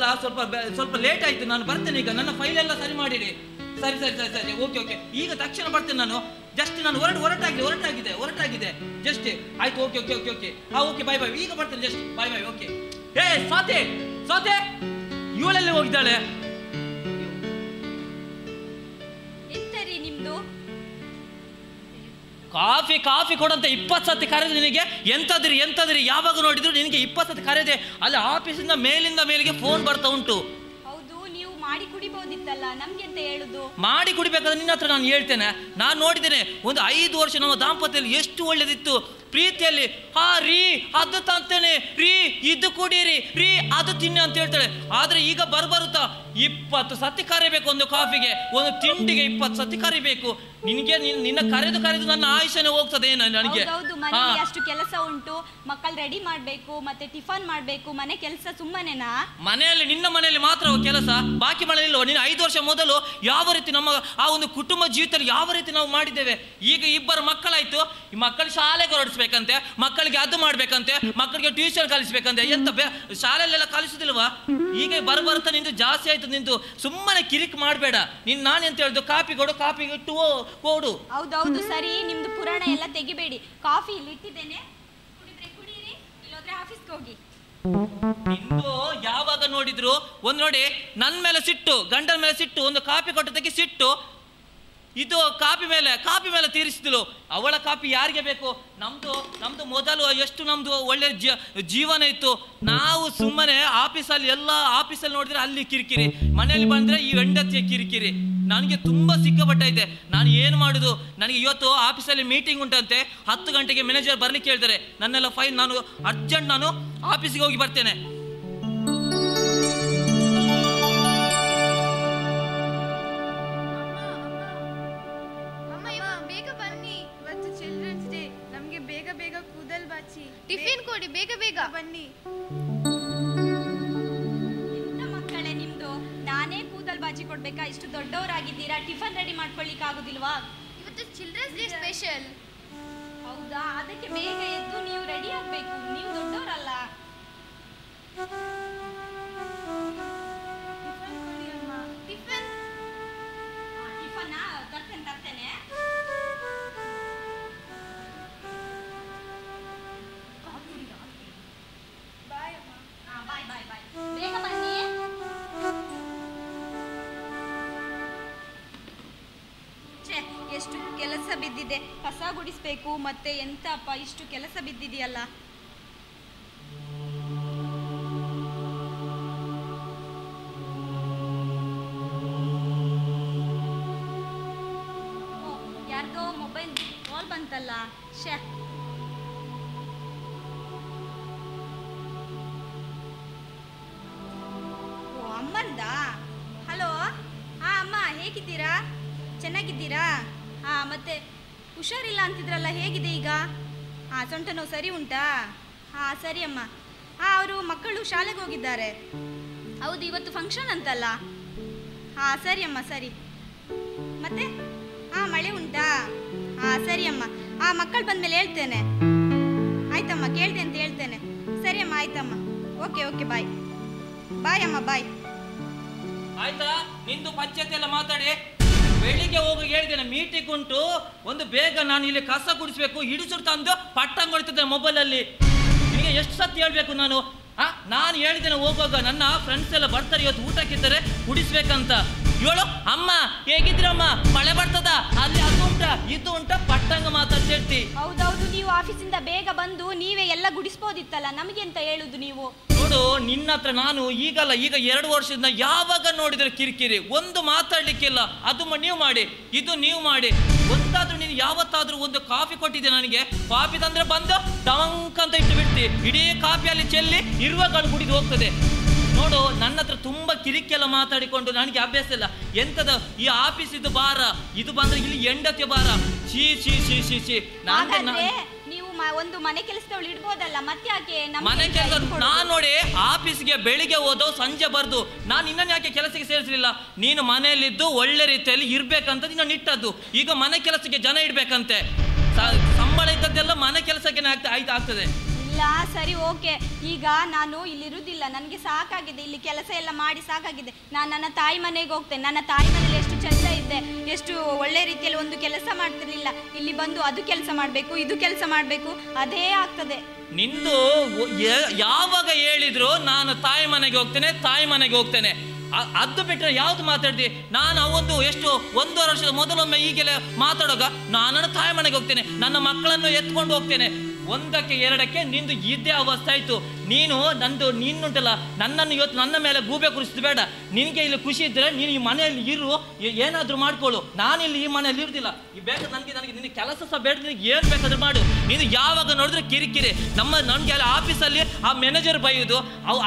ಅಲ್ಲ ಸ್ವಲ್ಪ ಲೇಟ್ ಆಯ್ತು, ನಾನು ಬರ್ತೇನೆ ಈಗ. ನನ್ನ ಫೈಲ್ ಎಲ್ಲ ಸರಿ ಮಾಡಿಡಿ. ಸರಿ ಸರಿ ಸರಿ ಸರಿ, ಓಕೆ ಓಕೆ, ಈಗ ತಕ್ಷಣ ಬರ್ತೇನೆ ನಾನು. ಜಸ್ಟ್ ನಾನು ಹೊರಟಾಗಿದೆ ಜಸ್ಟ್. ಆಯ್ತು, okay okay okay okay, okay, bye bye, ಈಗ ಬರ್ತೇನೆ, just bye bye, okay. Swathi ಇವಳೆಲ್ಲಿ ಹೋಗಿದ್ದಾಳೆ? ಎಂತರಿ ನಿಮ್ದು? ಕಾಫಿ ಕೊಡಂತ 20 ಸತಿ ಕರೆದು ನಿನಗೆ ಎಂತದ್ರಿ ಯಾವಾಗ ನೋಡಿದ್ರು ನಿನಗೆ 20 ಸತಿ ಕರೆದೆ. ಅಲ್ಲಿ ಆಫೀಸಿಂದ ಮೇಲಿಗೆ ಫೋನ್ ಬರ್ತಾ ಉಂಟು. ಹೌದು, ನೀವು ಮಾಡಿ ಕುಡಿಬಹುದಿತ್ತಲ್ಲ, ನಮ್ಗೆ ಅಂತ ಹೇಳುದು? ಮಾಡಿ ಕುಡಿಬೇಕಾದ್ರೆ ನಿನ್ನ ಹತ್ರ ನಾನು ಹೇಳ್ತೇನೆ. ನಾನು ನೋಡಿದ್ದೇನೆ, ಒಂದು 5 ವರ್ಷ ನಮ್ಮ ದಾಂಪತ್ಯದಲ್ಲಿ ಎಷ್ಟು ಒಳ್ಳೇದಿತ್ತು. ಪ್ರೀತಿಯಲ್ಲಿ ರೀ ಅದು ತಂತೇನೆ ರೀ, ಇದು ಕುಡೀರಿ ರೀ, ಅದು ತಿನ್ನಿ ಅಂತ ಹೇಳ್ತಾಳೆ. ಆದ್ರೆ ಈಗ ಬರುತ್ತಾ 20 ಸತಿ ಕರಿಬೇಕು, ಒಂದು ಕಾಫಿಗೆ, ಒಂದು ತಿಂಡಿಗೆ 20 ಸತಿ ಕರಿಬೇಕು. ನಿನಗೆ ನಿನ್ನ ಕರೆದು ನನ್ನ ಆಯುಷ್ಯನೇ ಹೋಗ್ತದೆ ನನಗೆ. ಅಷ್ಟು ಕೆಲಸ ಉಂಟು, ಮಕ್ಕಳು ರೆಡಿ ಮಾಡ್ಬೇಕು, ಮತ್ತೆ ಟಿಫನ್ ಮಾಡ್ಬೇಕು, ಮನೆ ಕೆಲಸ ಸುಮ್ಮನೆನಾ? ನಿನ್ನ ಮನೆಯಲ್ಲಿ ಮಾತ್ರ ಕೆಲಸ, ಬಾಕಿ ಮನೆಯಲ್ಲಿ ನೀನು 5 ವರ್ಷ ಮೊದಲು ಯಾವ ರೀತಿ ನಮ್ಮ ಆ ಒಂದು ಕುಟುಂಬ ಜೀವಿತದಲ್ಲಿ ಯಾವ ರೀತಿ ನಾವು ಮಾಡಿದ್ದೇವೆ. ಈಗ 2 ಮಕ್ಕಳಾಯ್ತು, ಈ ಮಕ್ಕಳು ಶಾಲೆಗೆ ಹೊರಡಿಸ್ಬೇಕಂತೆ, ಮಕ್ಕಳಿಗೆ ಅದು ಮಾಡ್ಬೇಕಂತೆ, ಮಕ್ಕಳಿಗೆ ಟ್ಯೂಷನ್ ಕಲಿಸ್ಬೇಕಂತೆ. ಎಂತ ಶಾಲೆಯಲ್ಲೆಲ್ಲ ಕಲಿಸುದಿಲ್ವಾ? ಈಗ ಬರುತ್ತಾ ನಿಂದು ಜಾಸ್ತಿ ಆಯ್ತು. ನಿಂದು ಸುಮ್ಮನೆ ಕಿರಿಕ್ ಮಾಡಬೇಡ. ನಾನು ಎಂತ ಹೇಳ್ದು, ಕಾಫಿ ಕೊಡು, ಕಾಫಿ ಇಟ್ಟು ಕೊಡು. ಹೌದೌದು, ಸರಿ. ನಿಮ್ದು ಪುರಾಣ ಎಲ್ಲ ತೆಗಿಬೇಡಿ. ಕಾಫಿ ಇಲ್ಲಿ ಇಟ್ಟಿದ್ದೇನೆ, ಕುಡಿದ್ರೆ ಕುಡೀರಿ, ಇಲ್ಲೋದ್ರೆ ಆಫೀಸ್ಗೆ ಹೋಗಿ. ನಿಂದು ಯಾವಾಗ ನೋಡಿದ್ರು ನೋಡಿ, ನನ್ನ ಮೇಲೆ ಸಿಟ್ಟು, ಗಂಡನ ಮೇಲೆ ಸಿಟ್ಟು, ಒಂದು ಕಾಫಿ ಕೊಟ್ಟದಕ್ಕೆ ಸಿಟ್ಟು. ಇದು ಕಾಫಿ ಮೇಲೆ ತೀರಿಸಿದ್ಲು. ಅವಳ ಕಾಫಿ ಯಾರಿಗೆ ಬೇಕು? ನಮ್ದು ಮೊದಲು ಎಷ್ಟು ನಮ್ದು ಒಳ್ಳೆ ಜೀವನ ಇತ್ತು. ನಾವು ಸುಮ್ಮನೆ ಆಫೀಸಲ್ಲಿ ನೋಡಿದ್ರೆ ಅಲ್ಲಿ ಕಿರಿಕಿರಿ, ಮನೆಯಲ್ಲಿ ಬಂದ್ರೆ ಈ ಹೆಂಡತಿಯ ಕಿರಿಕಿರಿ. ನನಗೆ ತುಂಬಾ ಸಿಕ್ಕಾಪಟ್ಟೈತೆ. ನಾನು ಏನು ಮಾಡುದು? ನನಗೆ ಇವತ್ತು ಆಫೀಸಲ್ಲಿ ಮೀಟಿಂಗ್ ಉಂಟಂತೆ, 10 ಗಂಟೆಗೆ ಮ್ಯಾನೇಜರ್ ಬರ್ಲಿಕ್ಕೆ ಹೇಳ್ತಾರೆ. ನನ್ನೆಲ್ಲ ಫೈಲ್ ನಾನು ಅರ್ಜೆಂಟ್ ನಾನು ಆಫೀಸಿಗೆ ಹೋಗಿ ಬರ್ತೇನೆ. ಟಿಫಿನ್ ಕೊಡಿ, ಬೇಗ ಬನ್ನಿ. ಎಂತ ಮಕ್ಕಳೇ ನಿಮ್ದು? ನಾನೇ ಕೂದಲ್ ಬಾಜಿ ಕೊಡ್ಬೇಕಾ? ಇಷ್ಟು ದೊಡ್ಡವರಾಗಿದ್ದೀರಾ, ಟಿಫನ್ ರೆಡಿ ಮಾಡ್ಕೊಳ್ಳಿಕ್ಕೆ ಆಗುದಿಲ್ವಾ? ಇವತ್ತು ಚಿಲ್ಡ್ರನ್ಸ್ ಡೇ ಸ್ಪೆಷಲ್. ಹೌದಾ? ಅದಕ್ಕೆ ಬೇಗ ಎದ್ದು ನೀವು ರೆಡಿ ಆಗ್ಬೇಕು. ನೀವು ದೊಡ್ಡವರಲ್ಲ. ಟಿಫನ್ ತರ್ತೇನೆ. ಬೇಗ ಬನ್ನಿ. ಎಷ್ಟು ಕೆಲಸ ಬಿದ್ದಿದೆ, ಕಸ ಗುಡಿಸ್ಬೇಕು, ಮತ್ತೆ ಎಂತಪ್ಪ ಇಷ್ಟು ಕೆಲಸ ಬಿದ್ದಿದೆಯಲ್ಲ. ಯಾರ್ದೋ ಮೊಬೈಲ್ ಕಾಲ್ ಬಂತಲ್ಲ. ಅಮ್ಮಂದ? ಹಲೋ, ಅಮ್ಮ ಹೇಗಿದ್ದೀರಾ? ಚೆನ್ನಾಗಿದ್ದೀರಾ? ಮತ್ತೆ ಹುಷಾರಿಲ್ಲ ಅಂತಿದ್ರಲ್ಲ, ಹೇಗಿದೆ ಈಗ? ಸೊಂಟ ನೋವು ಸರಿ ಉಂಟಾ? ಸರಿ ಅಮ್ಮ. ಅವರು ಮಕ್ಕಳು ಶಾಲೆಗೆ ಹೋಗಿದ್ದಾರೆ. ಹೌದು, ಇವತ್ತು ಫಂಕ್ಷನ್ ಅಂತಲ್ಲ. ಸರಿ ಅಮ್ಮ, ಸರಿ. ಮತ್ತೆ ಮಳೆ ಉಂಟಾ? ಸರಿ ಅಮ್ಮ. ಮಕ್ಕಳು ಬಂದಮೇಲೆ ಹೇಳ್ತೇನೆ. ಆಯ್ತಮ್ಮ, ಕೇಳಿದೆ ಅಂತ ಹೇಳ್ತೇನೆ. ಸರಿ ಅಮ್ಮ, ಆಯ್ತಮ್ಮ. ಓಕೆ ಓಕೆ, ಬಾಯ್ ಬಾಯ್ ಅಮ್ಮ, ಬಾಯ್. ಆಯ್ತಾ? ನಿಂದು ಪಂಚಾಯತ್ ಎಲ್ಲ ಮಾತಾಡಿ ಬೆಳಿಗ್ಗೆ ಹೋಗಿ ಹೇಳಿದ್ದೇನೆ, ಮೀಟಿಂಗ್ ಉಂಟು, ಒಂದು ಬೇಗ ನಾನು ಇಲ್ಲಿ ಕಸ ಗುಡಿಸ್ಬೇಕು, ಹಿಡಿಸುರು ತಂದು ಪಟ್ಟಂಗ್ ಹೊಡಿತಿದ್ದೆ ಮೊಬೈಲಲ್ಲಿ. ನಿನಗೆ ಎಷ್ಟು ಸತಿ ಹೇಳ್ಬೇಕು ನಾನು? ನಾನು ಹೇಳಿದ್ದೇನೆ ಹೋಗುವಾಗ, ನನ್ನ ಫ್ರೆಂಡ್ಸ್ ಎಲ್ಲ ಬರ್ತಾರೆ ಇವತ್ತು ಊಟಕ್ಕಿದ್ದಾರೆ, ಕುಡಿಸ್ಬೇಕಂತ. ಇವಳು ಅಮ್ಮ ಹೇಗಿದ್ರಮ್ಮ, ಮಳೆ ಬರ್ತದ, ಅಲ್ಲಿ ಅದು ಉಂಟ ಇದು ಉಂಟ, ಪಟ್ಟಂಗ ಮಾತಾಡ್ತಿ. ಹೌದೌದು, ನೀವು ಆಫೀಸಿಂದ ಬೇಗ ಬಂದು ನೀವೇ ಎಲ್ಲ ಗುಡಿಸ್ಬೋದಿತ್ತಲ್ಲ, ನಮಗೆ ಅಂತ ಹೇಳುದು ನೀವು? ನೋಡು, ನಿನ್ನ ಹತ್ರ ನಾನು ಈಗ 2 ವರ್ಷದಿಂದ ಯಾವಾಗ ನೋಡಿದ್ರೆ ಕಿರಿಕಿರಿ, ಒಂದು ಮಾತಾಡ್ಲಿಕ್ಕಿಲ್ಲ. ಅದು ನೀವು ಮಾಡಿ, ಇದು ನೀವು ಮಾಡಿ. ಒಂದಾದ್ರೂ ನೀನು ಯಾವತ್ತಾದ್ರೂ ಒಂದು ಕಾಫಿ ಕೊಟ್ಟಿದ್ದೆ ನನಗೆ? ಕಾಫಿ ತಂದ್ರೆ ಬಂದು ಟವಂಕ್ ಅಂತ ಇಟ್ಟು ಬಿಡ್ತಿ, ಇಡೀ ಕಾಫಿಯಲ್ಲಿ ಚೆಲ್ಲಿ ಇರುವಾಗ ಕುಡಿದು ಹೋಗ್ತದೆ. ನೋಡು, ನನ್ನ ಹತ್ರ ತುಂಬಾ ಕಿರಿಕೆಲ್ಲ ಮಾತಾಡಿಕೊಂಡು ನನಗೆ ಅಭ್ಯಾಸ ಇಲ್ಲ. ಎಂತದ ಈ ಆಫೀಸ್ ಇದು ಭಾರ, ಇದು ಬಂದ್ರೆ ಇಲ್ಲಿ ಹೆಂಡತಿ ಭಾರ. ಶೀ ಶೀ ಶೀ ಶೀ ಶೀ. ನೀವು ಒಂದು ಮನೆ ಕೆಲಸದವಳು ಇಡ್ಬೋದಲ್ಲ, ಮತ್ತೆ ಯಾಕೆ ಮನೆ ಕೆಲಸ? ನಾನ್ ನೋಡಿ ಆಫೀಸ್ಗೆ ಬೆಳಿಗ್ಗೆ ಹೋದೋ ಸಂಜೆ ಬರ್ದು, ನಾನು ಇನ್ನೊಂದು ಯಾಕೆ ಕೆಲಸಕ್ಕೆ ಸೇರಿಸಲಿಲ್ಲ? ನೀನು ಮನೆಯಲ್ಲಿದ್ದು ಒಳ್ಳೆ ರೀತಿಯಲ್ಲಿ ಇರ್ಬೇಕಂತ ನಿನ್ನ ಇಟ್ಟದ್ದು. ಈಗ ಮನೆ ಕೆಲಸಕ್ಕೆ ಜನ ಇಡ್ಬೇಕಂತೆ, ಸಂಬಳ ಇದ್ದದ್ದೆಲ್ಲ ಮನೆ ಕೆಲಸಕ್ಕೆ ಆಗ್ತದೆ. ಇಲ್ಲ ಇಲ್ಲ ಸರಿ ಓಕೆ. ಈಗ ನಾನು ಇಲ್ಲಿರುವುದಿಲ್ಲ, ನನಗೆ ಸಾಕಾಗಿದೆ, ಇಲ್ಲಿ ಕೆಲಸ ಎಲ್ಲ ಮಾಡಿ ಸಾಕಾಗಿದೆ. ನಾನು ನನ್ನ ತಾಯಿ ಮನೆಗೆ ಹೋಗ್ತೇನೆ. ನನ್ನ ತಾಯಿ ಮನೇಲಿ ಎಷ್ಟು ಚಂದ ಇದ್ದೆ, ಎಷ್ಟು ಒಳ್ಳೆ ರೀತಿಯಲ್ಲಿ ಒಂದು ಕೆಲಸ ಮಾಡ್ತಿರ್ಲಿಲ್ಲ. ಇಲ್ಲಿ ಬಂದು ಅದು ಕೆಲಸ ಮಾಡಬೇಕು, ಇದು ಕೆಲಸ ಮಾಡಬೇಕು, ಅದೇ ಆಗ್ತದೆ. ನಿಂದು ಯಾವಾಗ ಹೇಳಿದ್ರು ನಾನು ತಾಯಿ ಮನೆಗೆ ಹೋಗ್ತೇನೆ. ಅದು ಬಿಟ್ಟರೆ ಯಾವ್ದು ಮಾತಾಡ್ತಿ? ನಾನು ಒಂದು 1 ವರ್ಷದ ಮೊದಲೊಮ್ಮೆ ಈಗೆಲ್ಲ ಮಾತಾಡುವಾಗ ನಾನು ತಾಯಿ ಮನೆಗೆ ಹೋಗ್ತೇನೆ, ನನ್ನ ಮಕ್ಕಳನ್ನು ಎತ್ಕೊಂಡು ಹೋಗ್ತೇನೆ. 1ಕ್ಕೆ 2ಕ್ಕೆ ನಿಂದು ಇದೇ ಅವಸ್ಥೆ ಆಯ್ತು. ನೀನುಂಟಲ್ಲ, ನನ್ನನ್ನು ಇವತ್ತು ನನ್ನ ಮೇಲೆ ಗೂಬೆ ಕುರಿಸಿದ್ ಬೇಡ. ನಿನಗೆ ಇಲ್ಲಿ ಖುಷಿ ಇದ್ರೆ ನೀನು ಈ ಮನೆಯಲ್ಲಿ ಇರು, ಏನಾದ್ರೂ ಮಾಡ್ಕೊಳ್ಳು. ನಾನಿಲ್ಲಿ ಈ ಮನೆಯಲ್ಲಿ ಇರುದಿಲ್ಲ. ಈ ಬೇಕು ನನಗೆ ನಿನಗೆ ಕೆಲಸ ಸಹ ಬೇಡ, ನಿನಗೆ ಏನು ಬೇಕಾದ್ರೂ ಮಾಡು. ನೀನು ಯಾವಾಗ ನೋಡಿದ್ರೆ ಕಿರಿಕಿರಿ. ನನಗೆ ಅಲ್ಲಿ ಆಫೀಸಲ್ಲಿ ಆ ಮ್ಯಾನೇಜರ್ ಬೈಯೋದು,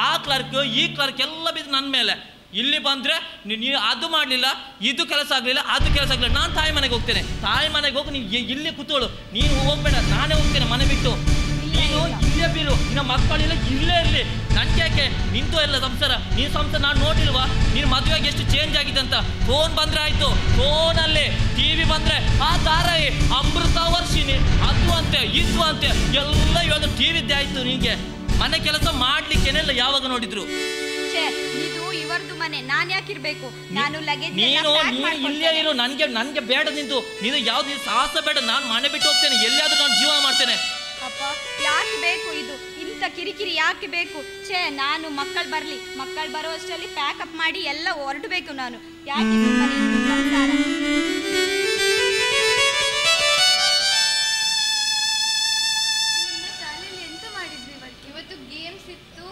ಆ ಕ್ಲರ್ಕ್ ಈ ಕ್ಲರ್ಕ್ ಎಲ್ಲ ಬಿದ್ದು ನನ್ನ ಮೇಲೆ. ಇಲ್ಲಿ ಬಂದ್ರೆ ನೀನು ಅದು ಮಾಡಲಿಲ್ಲ, ಇದು ಕೆಲಸ ಆಗಲಿಲ್ಲ, ಅದು ಕೆಲಸ ಆಗಲಿಲ್ಲ. ನಾನು ತಾಯಿ ಮನೆಗೆ ಹೋಗ್ತೇನೆ. ತಾಯಿ ಮನೆಗೆ ಹೋಗಿ ನೀನು ಇಲ್ಲಿ ಕೂತೋಳು, ನೀನು ಹೋಗ್ಬೇಡ, ನಾನೇ ಹೋಗ್ತೇನೆ ಮನೆ ಬಿಟ್ಟು. ನೀನು ಇಲ್ಲೇ ಬೀರು, ನಿನ್ನ ಮಕ್ಕಳೆಲ್ಲ ಇಲ್ಲೇ ಇರಲಿ. ನನ್ಗೆ ಯಾಕೆ? ನಿಂತು ಎಲ್ಲ ಸಂಸಾರ, ನೀನು ಸಂಸಾರ ನಾನು ನೋಡಿಲ್ವಾ? ನೀನು ಮದುವೆಗೆ ಎಷ್ಟು ಚೇಂಜ್ ಆಗಿದೆ ಅಂತ. ಫೋನ್ ಬಂದ್ರೆ ಆಯ್ತು, ಫೋನಲ್ಲಿ TV ಬಂದ್ರೆ ಆ ಧಾರಾಯಿ ಅಮೃತ ವರ್ಷಿನಿ ಅದು ಅಂತೆ ಇದು ಅಂತೆ ಎಲ್ಲ ಇವತ್ತು TVದ್ದೇ ಆಯ್ತು. ನಿನಗೆ ಮನೆ ಕೆಲಸ ಮಾಡ್ಲಿಕ್ಕೇನೆಲ್ಲ ಯಾವಾಗ ನೋಡಿದ್ರು? ಇದು ಇವರದು ಮನೆ, ನಾನು ಯಾಕಿರ್ಬೇಕು? ನಾನು ಲಗೇಜ್ ನೀನು ಇಲ್ಲೇ ಇರು. ನನ್ಗೆ ಬೇಡ ನಿಂತು. ನೀನು ಯಾವ್ದು ಸಾಹಸ ಬೇಡ. ನಾನು ಮನೆ ಬಿಟ್ಟು ಹೋಗ್ತೇನೆ, ಎಲ್ಲಿಯಾದ್ರೂ ನಾನು ಜೀವನ ಮಾಡ್ತೇನೆ. ಅಪ್ಪ ಯಾಕೆ ಬೇಕು ಇದು? ಇಂಥ ಕಿರಿಕಿರಿ ಯಾಕೆ ಬೇಕು? ನಾನು ಮಕ್ಕಳು ಬರುವಷ್ಟರಲ್ಲಿ ಪ್ಯಾಕಪ್ ಮಾಡಿ ಎಲ್ಲ ಹೊರಡಬೇಕು. ನಾನು ಯಾಕೆ ಸಂಸಾರ? ಶಾಲೆಯಲ್ಲಿ ಎಂತ ಮಾಡಿದ್ವಿ ಇವತ್ತು? ಗೇಮ್ಸ್ ಇತ್ತು,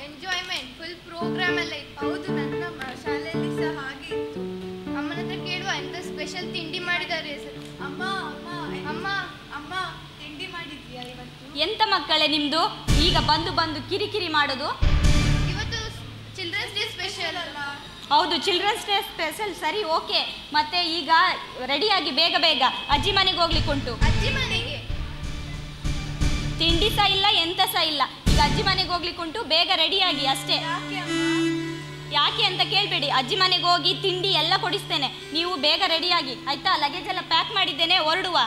ಎಂಜಾಯ್ಮೆಂಟ್, ಫುಲ್ ಪ್ರೋಗ್ರಾಮ್ ಎಲ್ಲ ಇತ್ತು. ಹೌದು, ನನ್ನ ಶಾಲೆಯಲ್ಲಿ ಸಹ ಹಾಗೆ ಇತ್ತು. ಅಮ್ಮನ ಹತ್ರ ಕೇಳುವ, ಎಂತ ಸ್ಪೆಷಲ್ ತಿಂಡಿ ಮಾಡಿದ್ದಾರೆ ಸರ್? ಅಮ್ಮ ತಿಂಡಿ ಮಾಡಿದ್ಯಾ ಇವತ್ತು? ಎಂತ ಮಕ್ಕಳೇ ನಿಮ್ದು ಈಗ ಬಂದು ಕಿರಿಕಿರಿ ಮಾಡೋದು? ಇವತ್ತು ಚಿಲ್ಡ್ರನ್ಸ್ ಡೇ ಸ್ಪೆಷಲ್ ಅಲ್ಲ? ಹೌದು, ಚಿಲ್ಡ್ರನ್ಸ್ ಡೇ ಸ್ಪೆಷಲ್. ಸರಿ ಓಕೆ. ಮತ್ತೆ ಈಗ ರೆಡಿಯಾಗಿ ಬೇಗ ಅಜ್ಜಿ ಮನೆಗೆ ಹೋಗ್ಲಿಕ್ಕುಂಟು. ಅಜ್ಜಿ ಮನೆಗೆ ತಿಂಡಿ ಸಹ ಇಲ್ಲ, ಎಂತ ಸಹ ಇಲ್ಲ. ಈಗ ಅಜ್ಜಿ ಮನೆಗೆ ಹೋಗ್ಲಿಕ್ಕುಂಟು, ಬೇಗ ರೆಡಿಯಾಗಿ ಅಷ್ಟೇ. ಯಾಕೆ ಅಂತ ಕೇಳಬೇಡಿ. ಅಜ್ಜಿ ಮನೆಗೆ ಹೋಗಿ ತಿಂಡಿ ಎಲ್ಲ ಕೊಡಿಸ್ತೇನೆ, ನೀವು ಬೇಗ ರೆಡಿಯಾಗಿ ಆಯ್ತಾ? ಲಗೇಜ್ ಎಲ್ಲ ಪ್ಯಾಕ್ ಮಾಡಿದ್ದೇನೆ, ಹೊರಡುವ.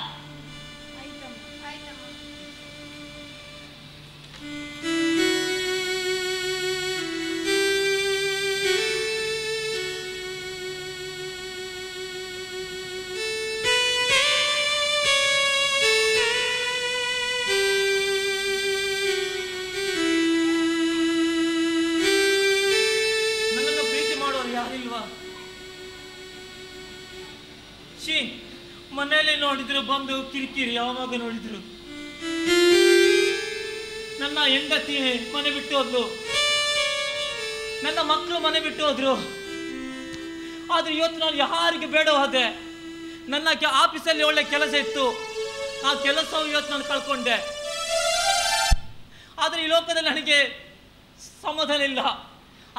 ಮನೆಯಲ್ಲಿ ನೋಡಿದ್ರು ಬಂದು ಕಿರಿಕಿರಿ, ಯಾವಾಗ ನೋಡಿದ್ರು. ನನ್ನ ಹೆಂಡತಿ ಮನೆ ಬಿಟ್ಟು ಹೋದ್ಲು, ನನ್ನ ಮಕ್ಕಳು ಮನೆ ಬಿಟ್ಟು ಹೋದ್ರು. ಆದ್ರೆ ಇವತ್ತು ನಾನು ಯಾರಿಗೆ ಬೇಡ ಹೋದೆ. ನನ್ನ ಆಫೀಸಲ್ಲಿ ಒಳ್ಳೆ ಕೆಲಸ ಇತ್ತು, ಆ ಕೆಲಸವು ಇವತ್ತು ನಾನು ಕಳ್ಕೊಂಡೆ. ಆದ್ರೆ ಈ ಲೋಕದಲ್ಲಿ ನನಗೆ ಸಮಾಧಾನ ಇಲ್ಲ.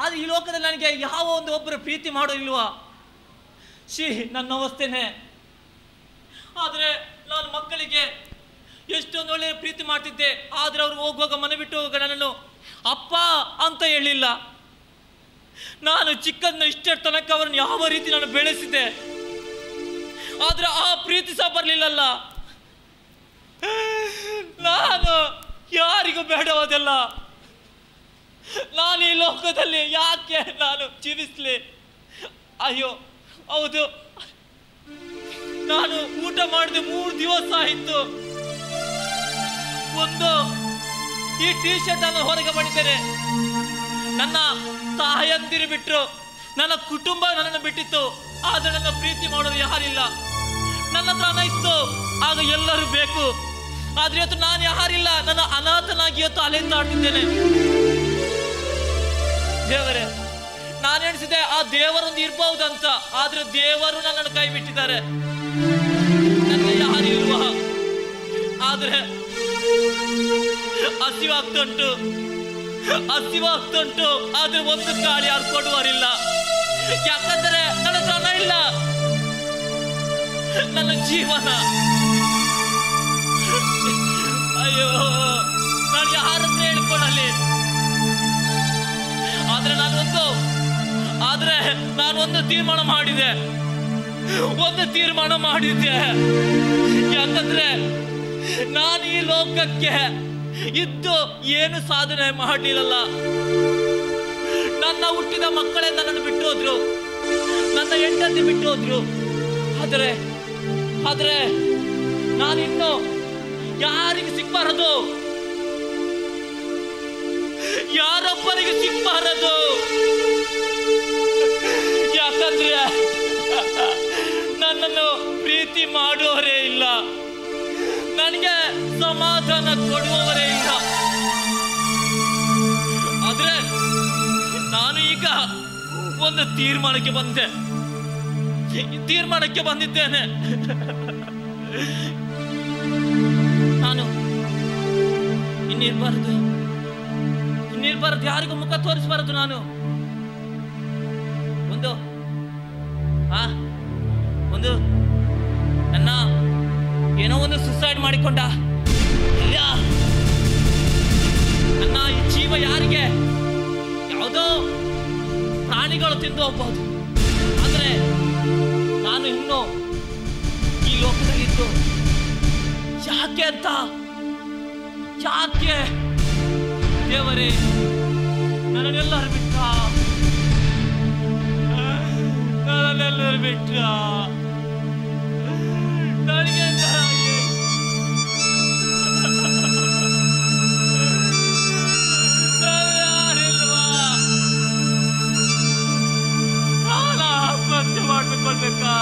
ಆದ್ರೆ ಈ ಲೋಕದಲ್ಲಿ ನನಗೆ ಯಾವ ಒಬ್ಬರು ಪ್ರೀತಿ ಮಾಡೋದಿಲ್ವಾ? ನನ್ನ ಅವಸ್ಥೆನೆ. ಆದರೆ ನಾನು ಮಕ್ಕಳಿಗೆ ಎಷ್ಟೊಂದು ಒಳ್ಳೆಯ ಪ್ರೀತಿ ಮಾಡ್ತಿದ್ದೆ. ಆದರೆ ಅವರು ಹೋಗುವಾಗ ಮನೆ ಬಿಟ್ಟು ಹೋಗುವಾಗ ನನ್ನನ್ನು ಅಪ್ಪ ಅಂತ ಹೇಳಿಲ್ಲ. ನಾನು ಚಿಕ್ಕಂದ ಇಷ್ಟರ ತನಕ ಅವರನ್ನು ಯಾವ ರೀತಿ ನಾನು ಬೆಳೆಸಿದ್ದೆ, ಆದರೆ ಆ ಪ್ರೀತಿ ಸಹ ಬರಲಿಲ್ಲಲ್ಲ. ನಾನು ಯಾರಿಗೂ ಬೇಡವಾದಲ್ಲ. ನಾನು ಈ ಲೋಕದಲ್ಲಿ ಯಾಕೆ ನಾನು ಜೀವಿಸ್ಲಿ? ಅಯ್ಯೋ ಹೌದು, ನಾನು ಊಟ ಮಾಡಿದೆ 3 ದಿವಸ ಆಯಿತು. ಈ ಟೀ ಶರ್ಟ್ ಅನ್ನು ಹೊರಗೆ ಮಾಡಿದ್ದೇನೆ. ನನ್ನ ತಾಯಂದಿರು ಬಿಟ್ಟರು, ನನ್ನ ಕುಟುಂಬ ನನ್ನನ್ನು ಬಿಟ್ಟಿತ್ತು. ಆದ್ರೆ ನನ್ನ ಪ್ರೀತಿ ಮಾಡೋರು ಯಾರಿಲ್ಲ. ನನ್ನ ಹತ್ರ ಹಣ ಇತ್ತು, ಆಗ ಎಲ್ಲರೂ ಬೇಕು. ಆದ್ರೆ ಇವತ್ತು ನಾನು ಯಾರಿಲ್ಲ, ನನ್ನ ಅನಾಥನಾಗಿ ಇವತ್ತು ಅಲೆದಾಡ್ತಿದ್ದೇನೆ. ದೇವರೇ, ನಾನು ಎಣಿಸಿದೆ ಆ ದೇವರೊಂದು ಇರ್ಬಹುದಂತ, ಆದ್ರೆ ದೇವರು ನನ್ನನ್ನು ಕೈ ಬಿಟ್ಟಿದ್ದಾರೆ. ನನಗೆ ಯಾರು ಇರುವ, ಆದ್ರೆ ಹಸಿವಾಗ್ತುಂಟು, ಆದ್ರೆ ಒಂದು ಕಾಳು ಯಾರು ಕೊಡುವರಿಲ್ಲ. ಯಾಕಂದ್ರೆ ನನ್ನ ಹಣ ಇಲ್ಲ. ನನ್ನ ಜೀವನ, ಅಯ್ಯೋ ನಾನು ಯಾರ ಹತ್ರ ಹೇಳ್ಕೊಳ್ಳಲಿ? ಆದ್ರೆ ನಾನೊಂದು ತೀರ್ಮಾನ ಮಾಡಿದ್ದೆ. ಯಾಕಂದ್ರೆ ನಾನು ಈ ಲೋಕಕ್ಕೆ ಇದ್ದು ಏನು ಸಾಧನೆ ಮಾಡಲಿಲ್ಲ. ನನ್ನ ಹುಟ್ಟಿದ ಮಕ್ಕಳೇ ನನ್ನನ್ನು ಬಿಟ್ಟು ಹೋದ್ರು, ನನ್ನ ಹೆಂಡತಿ ಬಿಟ್ಟು ಹೋದ್ರು. ಆದರೆ ನಾನಿನ್ನು ಯಾರಿಗೆ ಸಿಕ್ಬಾರದು, ಯಾರೊಬ್ಬರಿಗೆ ಸಿಕ್ಬಾರದು. ಯಾಕಂದ್ರೆ ನನ್ನನ್ನು ಪ್ರೀತಿ ಮಾಡುವವರೇ ಇಲ್ಲ, ನನಗೆ ಸಮಾಧಾನ ಕೊಡುವವರೇ ಇಲ್ಲ. ಆದ್ರೆ ನಾನು ಈಗ ಒಂದು ತೀರ್ಮಾನಕ್ಕೆ ಬಂದಿದ್ದೇನೆ. ನಾನು ಇನ್ನಿರ್ಬಾರದು, ಯಾರಿಗೂ ಮುಖ ತೋರಿಸಬಾರದು. ನಾನು ನನ್ನ ಏನೋ ಒಂದು ಸುಸೈಡ್ ಮಾಡಿಕೊಂಡ. ಇಲ್ಲ, ನನ್ನ ಈ ಜೀವ ಯಾರಿಗೆ ಯಾವುದೋ ಪ್ರಾಣಿಗಳು ತಿಂದು ಹೋಗ್ಬಹುದು. ಆದ್ರೆ ನಾನು ಇನ್ನು ಈ ಲೋಕದಲ್ಲಿದ್ದು ಯಾಕೆ ದೇವರೇ ನನ್ನೆಲ್ಲರೂ ಬಿಟ್ಟ ನನಗೆ ಯಾರಿಲ್ವಾ? ನಾನು ಆತ್ಮಹತ್ಯೆ ಮಾಡ್ಕೊಳ್ಬೇಕಾ?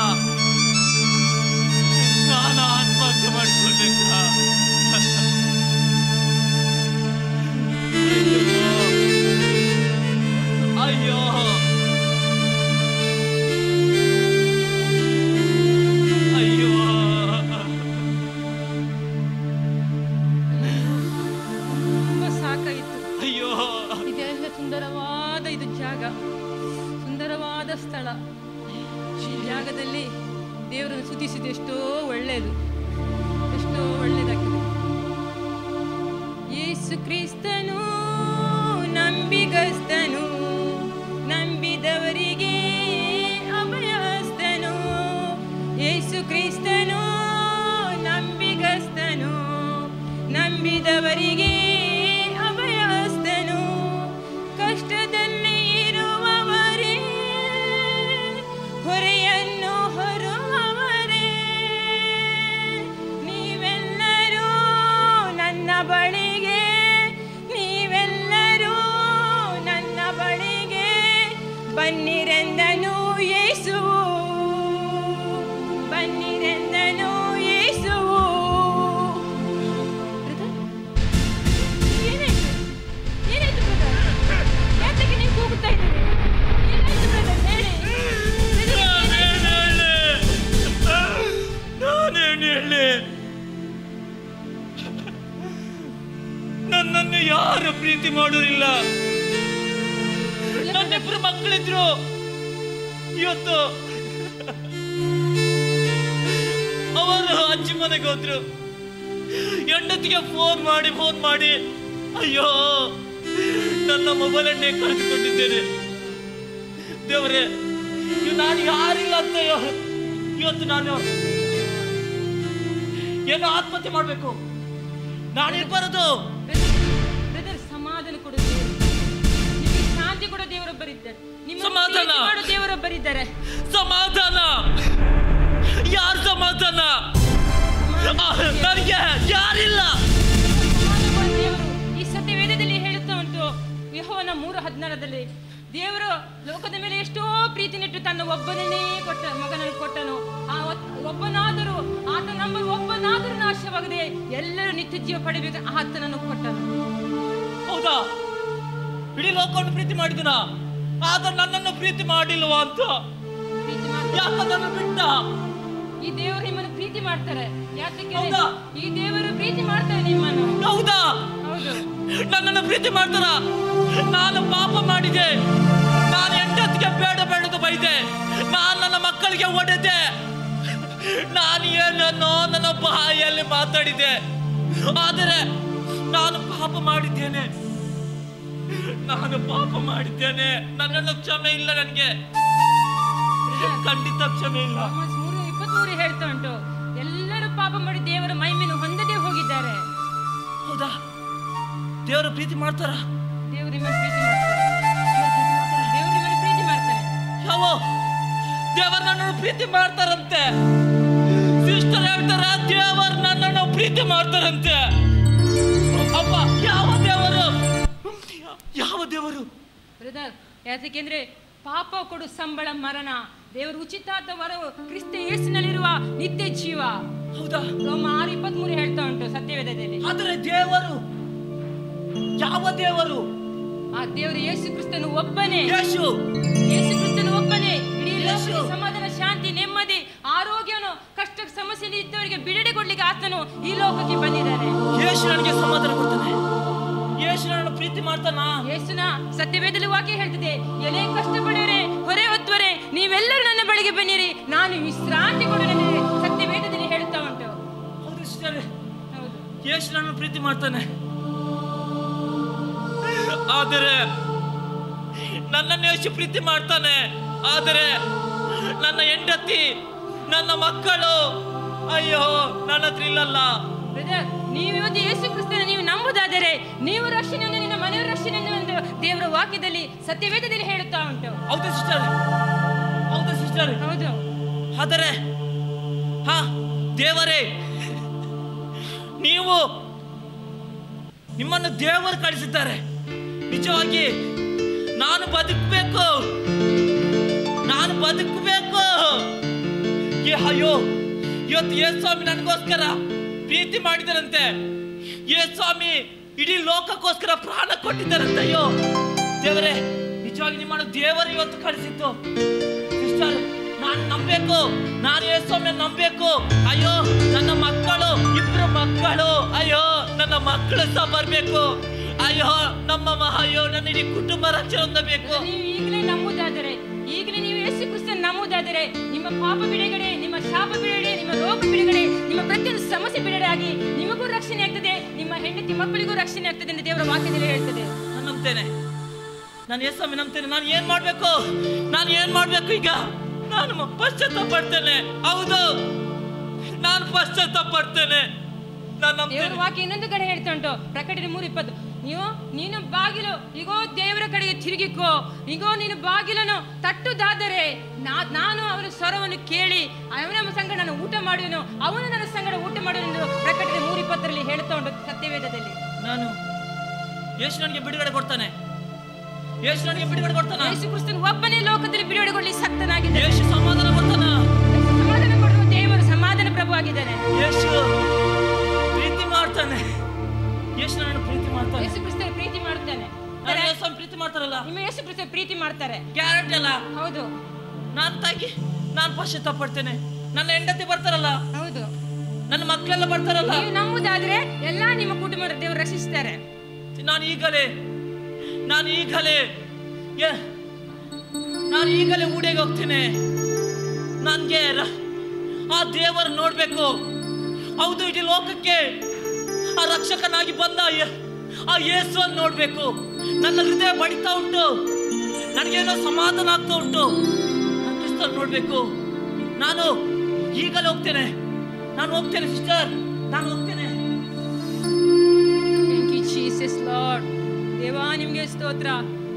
ಅಯ್ಯೋ, ಸಾಕಾಯಿತು. ಅಯ್ಯೋ, ಇದೆಲ್ಲ ಸುಂದರವಾದ ಇದು ಜಾಗ, ಸುಂದರವಾದ ಸ್ಥಳ. ಈ ಜಾಗದಲ್ಲಿ ದೇವರನ್ನು ಸ್ತುತಿಸಿದ ಎಷ್ಟೋ ಒಳ್ಳೆಯದಾಗಿದೆ. ಯೇಸು ಕ್ರಿಸ್ತನು ನಂಬಿಗಸ್ತನು, ನಂಬಿದವರಿಗೆ ಅಭಯಸ್ತನು. ಯೇಸು ಕ್ರಿಸ್ತನು ನಂಬಿಗಸ್ತನು, ನಂಬಿದವರಿಗೆ ಅಭಯಸ್ತನು. ಕಷ್ಟದಲ್ಲಿ ಇರುವವರೇ ಹೊರೆಯನ್ನು ಹೊರುವವರೇ, ನೀವೆಲ್ಲರೂ ನನ್ನ ಬಳಿಗೆ, ನೀವೆಲ್ಲರೂ ನನ್ನ ಬಳಿಗೆ ಬನ್ನಿರೆಂದನು ಯೇಸುವು, ಬನ್ನಿರೆಂದನು ಯೇಸುವು. ಏನಾಯ್ತು ಬ್ರದರ್? ಯಾತಕ್ಕೆ ನೀವು ಕೂಗುತ್ತಾ ಇದ್ದೀರಿ? ಏನಾಯ್ತು ಬ್ರದರ್ ಹೇಳಿ. ನಾನೇನು ಹೇಳಿ? ನನ್ನನ್ನು ಯಾರು ಪ್ರೀತಿ ಮಾಡೋದಿಲ್ಲ. ನನ್ನಿಬ್ಬರು ಮಕ್ಕಳಿದ್ರು, ಇವತ್ತು ಅವರು ಅಜ್ಜಿ ಮನೆಗೆ ಹೋದ್ರು. ಹೆಂಡತಿಗೆ ಫೋನ್ ಮಾಡಿ ಅಯ್ಯೋ ನನ್ನ ಮೊಬೈಲನ್ನೇ ಕಳೆದುಕೊಂಡಿದ್ದೇನೆ. ದೇವರೇ, ನಾನು ಯಾರಿಲ್ಲ ಅಂತ ಇವತ್ತು ನಾನು ಏನೋ ಆತ್ಮಹತ್ಯೆ ಮಾಡಬೇಕು. ನಾನಿರ್ಬಾರದು. ಬ್ರದರ್, ಸಮಾಧಾನ ಕೊಡು ದೇವರು, ನಿಮಗೆ ಶಾಂತಿ ಕೊಡೋ ದೇವರೊಬ್ಬರಿದ್ದಾರೆ, ನಿಮ್ಮ ಸಮಾಧಾನ ಮಾಡೋ ದೇವರೊಬ್ಬರಿದ್ದಾರೆ. ಸಮಾಧಾನ? ಯಾರು ಸಮಾಧಾನ? ನನಗೆ ಯಾರಿಲ್ಲ. ದೇವರು ಈ ಸತ್ಯವೇದದಲ್ಲಿ ಹೇಳುತ್ತಾ ಉಂಟು. ಯೆಹೋವನ 3:16 ದೇವರು ಲೋಕದ ಮೇಲೆ ಎಷ್ಟೋ ಪ್ರೀತಿ ನೆಟ್ಟು ತನ್ನ ಒಬ್ಬನನ್ನೇ ಮಗನನ್ನು ಕೊಟ್ಟನು. ಆ ಒಬ್ಬನಾದರೂ ಒಬ್ಬನಾದರೂ ನಾಶವಾಗದೆ ಎಲ್ಲರೂ ನಿತ್ಯ ಜೀವ ಪಡಿಬೇಕು ಆತನನ್ನು ಕೊಟ್ಟನು. ಹೌದಾ? ಇಡೀ ಲೋಕವನ್ನು ಪ್ರೀತಿ ಮಾಡಿದನ, ಆದ್ರೆ ನನ್ನನ್ನು ಪ್ರೀತಿ ಮಾಡಿಲ್ವಾ ಅಂತ ಯಾಕಂದ್ರೆ ಬಿಟ್ಟ? ಈ ದೇವರು ನಿಮ್ಮನ್ನು ಪ್ರೀತಿ ಮಾಡ್ತಾರೆ. ಯಾತಕ್ಕೆ? ಈ ದೇವರು ಪ್ರೀತಿ ಮಾಡ್ತಾರೆ ನಿಮ್ಮನ್ನು. ಹೌದಾ? ಹೌದು. ನನ್ನನ್ನು ಪ್ರೀತಿ ಮಾಡ್ತಾರ. ನಾನು ಪಾಪ ಮಾಡಿದೆ, ನಾನು ಹೆಂಡತಿಗೆ ಬೇಡದು ಬೈದೆ, ನಾನು ನನ್ನ ಮಕ್ಕಳಿಗೆ ಹೊಡೆದೆ, ನಾನು ಏನನ್ನೋ ನನ್ನ ಬಾಯಲ್ಲಿ ಮಾತಾಡಿದೆ. ಆದರೆ ನಾನು ಪಾಪ ಮಾಡಿದ್ದೇನೆ, ನನ್ನನ್ನು ಕ್ಷಮೆ ಇಲ್ಲ. ನನಗೆ ಖಂಡಿತ ಕ್ಷಮೆ ಇಲ್ಲ. 3:23 ಹೇಳ್ತಾ ಉಂಟು, ಎಲ್ಲರೂ ಪಾಪ ಮಾಡಿ ದೇವರ ಮಹಿಮೆಯನ್ನು ಹೊಂದದೇ ಹೋಗಿದ್ದಾರೆ. ಹೌದಾ? ದೇವರು ಪ್ರೀತಿ ಮಾಡ್ತಾರ? ದೇವರು ನಿಮ್ಮನ್ನು ಪ್ರೀತಿ ಮಾಡ್ತಾರೆ. ದೇವರು ನಿಮ್ಮನ್ನು ಪ್ರೀತಿ ಮಾಡ್ತಾರೆ. ಯಾವ ದೇವರು ನನ್ನನ್ನು ಪ್ರೀತಿ ಮಾಡ್ತಾರಂತೆ? ಸಿಸ್ಟರ್ ಹೇಳ್ತಾರ ದೇವರು ನನ್ನನ್ನು ಪ್ರೀತಿ ಮಾಡ್ತಾರಂತೆ. ಅಪ್ಪ, ಯಾವ ದೇವರು? ಯಾವ ದೇವರು? ಬ್ರದರ್, ಯಾಕೆಂದ್ರೆ ಪಾಪ ಕೊಡು ಸಂಬಳ ಮರಣ, ದೇವರು ಉಚಿತಾರ್ಥ ವರವು ಕ್ರಿಸ್ತ ಯೇಸುವಿನಲ್ಲಿರುವ ನಿತ್ಯ ಜೀವ. ಹೌದಾ? ರೋಮ 6:23 ಹೇಳ್ತಾ ಉಂಟು ಸತ್ಯವೇದದಲ್ಲಿ. ಆದರೆ ದೇವರು ಯಾವ ದೇವರು? ಆ ದೇವರು ಯೇಸು ಕ್ರಿಸ್ತನು ಒಬ್ಬನೇ. ಯೇಸು ಕ್ರಿಸ್ತನು ಒಬ್ಬನೇ. ಇಡೀ ಲೋಕಕ್ಕೆ ಸಮಾಧಾನ, ಶಾಂತಿ, ನೆಮ್ಮದಿ, ಆರೋಗ್ಯನು, ಕಷ್ಟ ಸಮಸ್ಯೆ ಇದ್ದವರಿಗೆ ಬಿಡುಗಡೆ ಕೊಡ್ಲಿಕ್ಕೆ ಆತನು ಈ ಲೋಕಕ್ಕೆ ಬಂದಿದ್ದಾನೆ. ಯೇಸು ನನಗೆ ಸಮಾಧಾನ ಕೊಡ್ತಾನೆ. ಯೇಸು ನನ್ನ ಪ್ರೀತಿ ಮಾಡ್ತಾನ. ಯೇಸುನ ಸತ್ಯವೇದದಲ್ಲಿ ವಾಕ್ಯ ಹೇಳ್ತದೆ, ಎಲೆ ಕಷ್ಟಪಡೋರೆ, ಹೊರೆ ಹೊತ್ತವರೆ, ನೀವೆಲ್ಲರೂ ನನ್ನ ಬಳಿಗೆ ಬನ್ನಿರಿ, ನಾನು ವಿಶ್ರಾಂತಿ ಕೊಡುವೆನು. ಸತ್ಯವೇದದಲ್ಲಿ ಹೇಳ್ತಾ ಉಂಟು. ಹೌದು ಸಿಸ್ಟರ್, ಹೌದು. ಯೇಸು ನನ್ನ ಪ್ರೀತಿ ಮಾಡ್ತಾನೆ. ಆದರೆ ನನ್ನನ್ನು ಯೇಸು ಪ್ರೀತಿ ಮಾಡ್ತಾನೆ. ಆದರೆ ನನ್ನ ಹೆಂಡತಿ, ನನ್ನ ಮಕ್ಕಳು, ಅಯ್ಯೋ ನನ್ನ ಹತ್ರ ಇಲ್ಲಲ್ಲ. ಬ್ರದರ್, ನೀವು ಇವತ್ತು ಯೇಸು ಕ್ರಿಸ್ತನ ನೀವು ನಂಬುದಾದರೆ ನೀವು ರಕ್ಷಣೆಯನ್ನು, ನಿನ್ನ ಮನೆಯವರ ರಕ್ಷಣೆಯನ್ನು ಎಂದು ದೇವರ ವಾಕ್ಯದಲ್ಲಿ ಸತ್ಯವೇದದಲ್ಲಿ ಹೇಳುತ್ತಾ ಉಂಟು. ಹೌದು ಸಿಸ್ಟರ್, ಹೌದು ಸಿಸ್ಟರ್, ಹೌದು. ಆದರೆ ದೇವರೇ, ನೀವು ನಿಮ್ಮನ್ನು ದೇವರು ಕಳಿಸಿದ್ದಾರೆ. ನಿಜವಾಗಿ ನಾನು ಬದುಕಬೇಕು, ನಾನು ಬದುಕಬೇಕು. ಅಯ್ಯೋ, ಇವತ್ತು ಯೇಸು ಸ್ವಾಮಿ ನನಗೋಸ್ಕರ ಪ್ರೀತಿ ಮಾಡಿದಾರಂತೆ. ಯೇಸು ಸ್ವಾಮಿ ಇಡೀ ಲೋಕಕ್ಕೋಸ್ಕರ ಪ್ರಾಣ ಕೊಟ್ಟಿದ್ದಾರಂತೆ. ಅಯ್ಯೋ ದೇವರೇ, ನಿಜವಾಗಿ ನಿಮ್ಮನ್ನು ದೇವರು ಇವತ್ತು ಕಳಿಸಿದ್ದು. ಸಿಸ್ಟರ್, ನಾನು ನಂಬಬೇಕು, ನಾನು ಯೇಸು ಸ್ವಾಮಿಯನ್ನು ನಂಬಬೇಕು. ಅಯ್ಯೋ ನನ್ನ ಮಕ್ಕಳು, 2 ಮಕ್ಕಳು, ಅಯ್ಯೋ ನನ್ನ ಮಕ್ಕಳು ಸಹ ಬರ್ಬೇಕು. ಅಯ್ಯೋ ಅಯ್ಯೋ ನನ್ನ ಇಡೀ ಕುಟುಂಬ ರಕ್ಷಣೆ ಹೊಂದಬೇಕು. ನೀವು ಈಗಲೇ ನಂಬುದಾದರೆ, ಈಗಲೇ ನೀವು ಯೇಸು ಕ್ರಿಸ್ತನ ನಂಬುದಾದರೆ ನಿಮ್ಮ ಪಾಪ ಬಿಡುಗಡೆ, ನಿಮ್ಮ ಶಾಪ ಬಿಡುಗಡೆ, ನಿಮ್ಮ ರೋಗ ಬಿಡುಗಡೆ, ನಿಮ್ಮ ಪ್ರತಿಯೊಂದು ಸಮಸ್ಯೆ ಬಿಡುಗಡೆ ಆಗಿ ನಿಮಗೂ ರಕ್ಷಣೆ ಆಗ್ತದೆ, ನಿಮ್ಮ ಹೆಂಡತಿ ಮಕ್ಕಳಿಗೂ ರಕ್ಷಣೆ ಆಗ್ತದೆ ಎಂದು ದೇವರ ವಾಕ್ಯದಲ್ಲಿ ಹೇಳ್ತದೆ. ನಾನು ನಂಬ್ತೇನೆ, ನಾನು ಯೇಸು ಸ್ವಾಮಿ ನಂಬ್ತೇನೆ. ನಾನು ಏನ್ ಮಾಡ್ಬೇಕು? ನಾನು ಏನ್ ಮಾಡ್ಬೇಕು ಈಗ? ನಾನು ಪಶ್ಚಾತ್ತಾಪ ಪಡ್ತೇನೆ. ಹೌದು, ನಾನು ಪಶ್ಚಾತ್ತಾಪ ಪಡ್ತೇನೆ. ದೇವರ ವಾಕ್ಯ ಇನ್ನೊಂದು ಕಡೆ ಹೇಳ್ತಾ ಉಂಟು, ಪ್ರಕಟಣೆ 3:20, ನೀನು ಬಾಗಿಲು ಈಗೋ ದೇವರ ಕಡೆಗೆ ತಿರುಗಿಕೋ, ಈಗೋ ನೀನು ಬಾಗಿಲನ್ನು ತಟ್ಟುದಾದರೆ ನಾನು ಅವನ ಸ್ವರವನ್ನು ಕೇಳಿ ಅವನ ಸಂಗಡ ನಾನು ಊಟ ಮಾಡುವೆನು, ಅವನು ನನ್ನ ಸಂಗಡ ಊಟ ಮಾಡುವೆನು ಎಂದು ಪ್ರಕಟಣೆ 3:20 ಹೇಳ್ತಾ ಉಂಟು ಸತ್ಯವೇದದಲ್ಲಿ. ನಾನು ಯೇಸು ನನಗೆ ಬಿಡುಗಡೆ ಕೊಡ್ತಾನೆ. ಯೇಸು ನನಗೆ ಬಿಡುಗಡೆ ಕೊಡ್ತಾನೆ. ಯೇಸು ಕ್ರಿಸ್ತನು ಒಬ್ಬನೇ ಲೋಕದಲ್ಲಿ ಬಿಡುಗಡೆಗೊಳ್ಳಿ ಸಕ್ತನಾಗಿದ್ದಾನೆ. ಯೇಸು ಸಮಾಧಾನ ಕೊಡ್ತಾನೆ. ಸಮಾಧಾನ ಕೊಡುವ ದೇವರು ಸಮಾಧಾನ ಪ್ರಭು ಆಗಿದ್ದಾನೆ. ಯೇಸು ಪ್ರೀತಿ ಮಾಡ್ತಾನೆ. ಯೇಸು ನನ್ನ ಪ್ರೀತಿ ಮಾಡ್ತಾನೆ. ಯೇಸು ಕ್ರಿಸ್ತನ ಪ್ರೀತಿ ಮಾಡ್ತಾನೆ. ಯೇಸು ಪ್ರೀತಿ ಮಾಡ್ತಾರಲ್ಲ, ನಿಮ್ಮ ಯೇಸು ಕ್ರಿಸ್ತನ ಪ್ರೀತಿ ಮಾಡ್ತಾರೆ. ಗ್ಯಾರಂಟಿ ಅಲ್ಲ? ಹೌದು. ನಾನು ತಾಗಿ ನಾನು ಪಶ್ಚಾತ್ತಾಪ ಪಡ್ತೇನೆ. ನನ್ನ ಹೆಂಡತಿ ಬರ್ತಾರಲ್ಲ, ಹೌದು, ನನ್ನ ಮಕ್ಕಳೆಲ್ಲ ಬರ್ತಾರಲ್ಲ, ನೀವು ನಂಬುದಾದ್ರೆ ಎಲ್ಲಾ ನಿಮ್ಮ ಕುಟುಂಬದ ದೇವರು ರಕ್ಷಿಸ್ತಾರೆ. ನಾನು ಈಗಲೇ ಊಡಿಗೆ ಹೋಗ್ತೀನಿ. ನನ್ಗೆ ಆ ದೇವರು ನೋಡ್ಬೇಕು. ಹೌದು, ಇಡೀ ಲೋಕಕ್ಕೆ ಆ ರಕ್ಷಕನಾಗಿ ಬಂದ ಆ ಯೇಸುವನ್ನು ನೋಡ್ಬೇಕು. ನನ್ನ ಹೃದಯ ಬಡಿತಾ ಉಂಟು, ನನಗೇನೋ ಸಮಾಧಾನ ಆಗ್ತಾ ಉಂಟು. ನಾನು ಕ್ರಿಸ್ತನ ನೋಡ್ಬೇಕು. ನಾನು ಈಗಲೇ ಹೋಗ್ತೇನೆ. ನಾನು ಹೋಗ್ತೇನೆ ಸಿಸ್ಟರ್, ನಾನು ಹೋಗ್ತೇನೆ. Thank you Jesus Lord. ದೇವಾ ನಿಮ್ಗೆ ಸ್ತೋತ್ರ.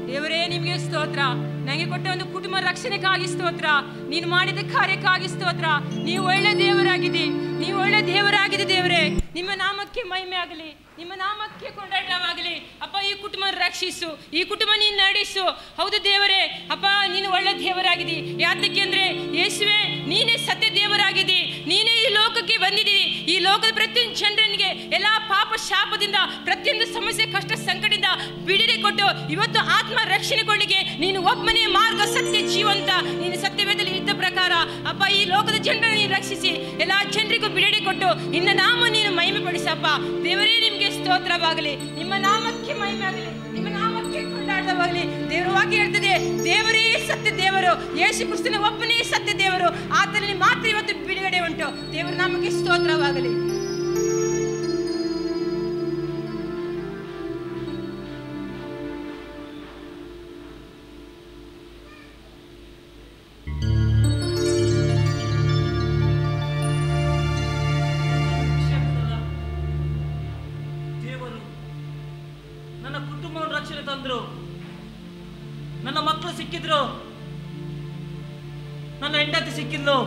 ದೇವರೇ ನಿಮ್ಗೆ ಸ್ತೋತ್ರ. ನನಗೆ ಕೊಟ್ಟ ಒಂದು ಕುಟುಂಬ ರಕ್ಷಣೆಗಾಗಿ ಸ್ತೋತ್ರ. ನೀನು ಮಾಡಿದ ಕಾರ್ಯಕ್ಕಾಗಿ ಸ್ತೋತ್ರ. ನೀವು ಒಳ್ಳೆ ದೇವರಾಗಿದೆ, ನೀವು ಒಳ್ಳೆ ದೇವರಾಗಿದೆ ದೇವರೇ. ನಿಮ್ಮ ನಾಮಕ್ಕೆ ಮಹಿಮೆ ಆಗಲಿ, ನಿಮ್ಮ ನಾಮಕ್ಕೆ ಕೊಂಡಾಟವಾಗಲಿ. ಅಪ್ಪ, ಈ ಕುಟುಂಬ ರಕ್ಷಿಸು, ಈ ಕುಟುಂಬ ನೀನು ನಡೆಸು. ಹೌದು ದೇವರೇ, ಅಪ್ಪ ನೀನು ಒಳ್ಳೆ ದೇವರಾಗಿದ್ದಿ. ಯಾತಕ್ಕೆ ಅಂದ್ರೆ ಯೇಸುವೆ, ನೀನೇ ಸತ್ಯ ದೇವರಾಗಿದ್ದಿ. ನೀನೇ ಈ ಲೋಕಕ್ಕೆ ಬಂದಿದ್ದೀರಿ. ಈ ಲೋಕದ ಪ್ರತಿಯೊಂದು ಜನರಿಗೆ ಎಲ್ಲ ಪಾಪ ಶಾಪದಿಂದ, ಪ್ರತಿಯೊಂದು ಸಮಸ್ಯೆ ಕಷ್ಟ ಸಂಕಟದಿಂದ ಬಿಡುಗಡೆ ಕೊಟ್ಟು ಇವತ್ತು ಆತ್ಮ ರಕ್ಷಣೆ ಕೊಡ್ಲಿಕ್ಕೆ ನೀನು ಒಬ್ಬನೇ ಮಾರ್ಗ, ಸತ್ಯ, ಜೀವಂತ. ನೀನು ಸತ್ಯವೇದದಲ್ಲಿ ಇದ್ದ ಪ್ರಕಾರ ಅಪ್ಪ ಈ ಲೋಕದ ಜನರನ್ನು ನೀನು ರಕ್ಷಿಸಿ ಎಲ್ಲ ಜನರಿಗೂ ಬಿಡುಗಡೆ ಕೊಟ್ಟು ನಿನ್ನ ನಾಮ ನೀನು ಮಹಿಮೆ ಪಡಿಸಪ್ಪ. ದೇವರೇ ನಿಮ್ಗೆ ಸ್ತೋತ್ರವಾಗಲಿ, ನಿಮ್ಮ ನಾಮಕ್ಕೆ ಮಹಿಮೆ ಆಗಲಿ, ನಿಮ್ಮ ನಾಮಕ್ಕೆ ಕೊಂಡಾಟವಾಗಲಿ. ದೇವರ ವಾಕ್ಯ ಹೇಳ್ತದೆ, ದೇವರೇ ಸತ್ಯ ದೇವರು, ಯೇಸು ಕ್ರಿಸ್ತನ ಒಬ್ಬನೇ ಸತ್ಯ ದೇವರು. ಆತನಲ್ಲಿ ಮಾತ್ರ ಇವತ್ತು ಬಿಡುಗಡೆ ಉಂಟು. ದೇವರ ನಾಮಕ್ಕೆ ಸ್ತೋತ್ರವಾಗಲಿ. ಸಿಕ್ಕಿದ್ರು, ನನ್ನ ಹೆಂಡತಿ ಸಿಕ್ಕಿದ್ಲು.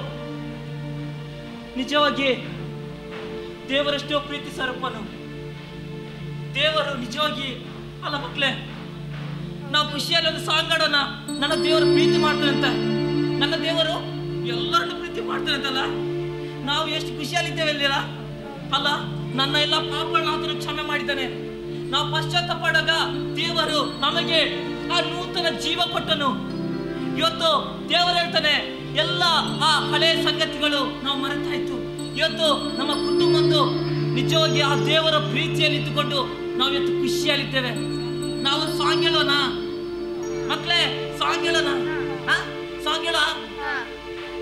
ನಿಜವಾಗಿ ದೇವರಷ್ಟೋ ಪ್ರೀತಿ ಸ್ವರೂಪನು ದೇವರು. ನಿಜವಾಗಿ ಅಲ್ಲ ಮಕ್ಕಳೇ, ನಾವು ಖುಷಿಯಲ್ಲಿ ಒಂದು ಸಾಂಗ್ ಆಡೋಣ. ನನ್ನ ದೇವರು ಪ್ರೀತಿ ಮಾಡ್ತಾನೆ ಅಂತ. ನನ್ನ ದೇವರು ಎಲ್ಲರನ್ನು ಪ್ರೀತಿ ಮಾಡ್ತಾನೆ ಅಂತಲ್ಲ, ನಾವು ಎಷ್ಟು ಖುಷಿಯಲ್ಲಿದ್ದೇವೆ ಅಲ್ಲಿರ ಅಲ್ಲ. ನನ್ನ ಎಲ್ಲ ಪಾಪಗಳನ್ನ ಆತನು ಕ್ಷಮೆ ಮಾಡಿದ್ದಾನೆ. ನಾವು ಪಶ್ಚಾತ್ತಾಪ ಪಟ್ಟಾಗ ದೇವರು ನಮಗೆ ಆ ನೂತನ ಜೀವ ಕೊಟ್ಟನು. ಇವತ್ತು ದೇವರು ಹೇಳ್ತಾನೆ, ಎಲ್ಲ ಆ ಹಳೆಯ ಸಂಗತಿಗಳು ನಾವು ಮರೆತಾಯ್ತು. ಇವತ್ತು ನಮ್ಮ ಕುಟುಂಬದ್ದು ನಿಜವಾಗಿ ಆ ದೇವರ ಪ್ರೀತಿಯಲ್ಲಿ ಇದ್ದುಕೊಂಡು ನಾವು ಇವತ್ತು ಖುಷಿಯಲ್ಲಿದ್ದೇವೆ. ನಾವು ಸಾಂಗ್ ಹೇಳೋಣ ಮಕ್ಕಳೇ, ಸಾಂಗ್ ಹೇಳೋಣ. ಸಾಂಗ್ ಹೇಳ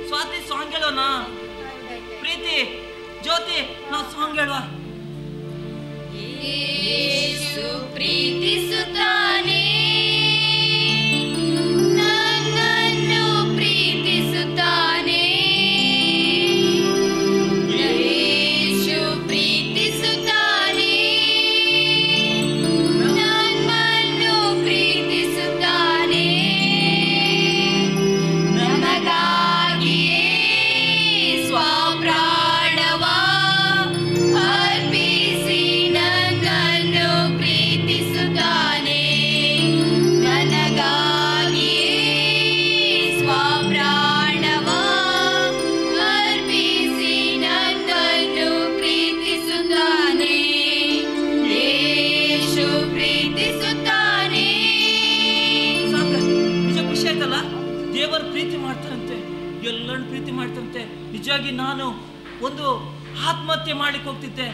ಸ್ವಾತಿ, ಸಾಂಗ್ ಹೇಳೋಣ. ಪ್ರೀತಿ, ಜ್ಯೋತಿ, ನಾವು ಸಾಂಗ್ ಹೇಳುವ. ಯೇಸು ಪ್ರೀತಿಸುತ್ತಾನೆ, ನನ್ನನ್ನು ಪ್ರೀತಿಸುತ್ತಾನೆ. ಯೇಸು ಪ್ರೀತಿಸುತ್ತಾನೆ, ನನ್ನನ್ನು ಪ್ರೀತಿಸುತ್ತಾನೆ. ನಮಗಾಗಿಯೇ ಸ್ವಪ್ರಾಣವ ಅರ್ಪಿಸಿ ನನ್ನನ್ನು ಪ್ರೀತಿಸುತ್ತಾನೆ. ನನಗಾಗಿಯೇ ಸ್ವಪ್ರಾಣವ ಅರ್ಪಿಸಿ ನನ್ನನ್ನು ಪ್ರೀತಿಸುತ್ತಾನೆ. ಯೇಸು ಪ್ರೀತಿಸುತ್ತಾನೆ. ನಿಜ ಖುಷಿ ಆಯ್ತಲ್ಲ. ದೇವರು ಪ್ರೀತಿ ಮಾಡ್ತಾರಂತೆ, ಎಲ್ಲರನ್ನು ಪ್ರೀತಿ ಮಾಡ್ತಾರಂತೆ. ನಿಜವಾಗಿ ನಾನು ಒಂದು ಆತ್ಮಹತ್ಯೆ ಮಾಡ್ಲಿಕ್ಕೆ ಹೋಗ್ತಿದ್ದೆ,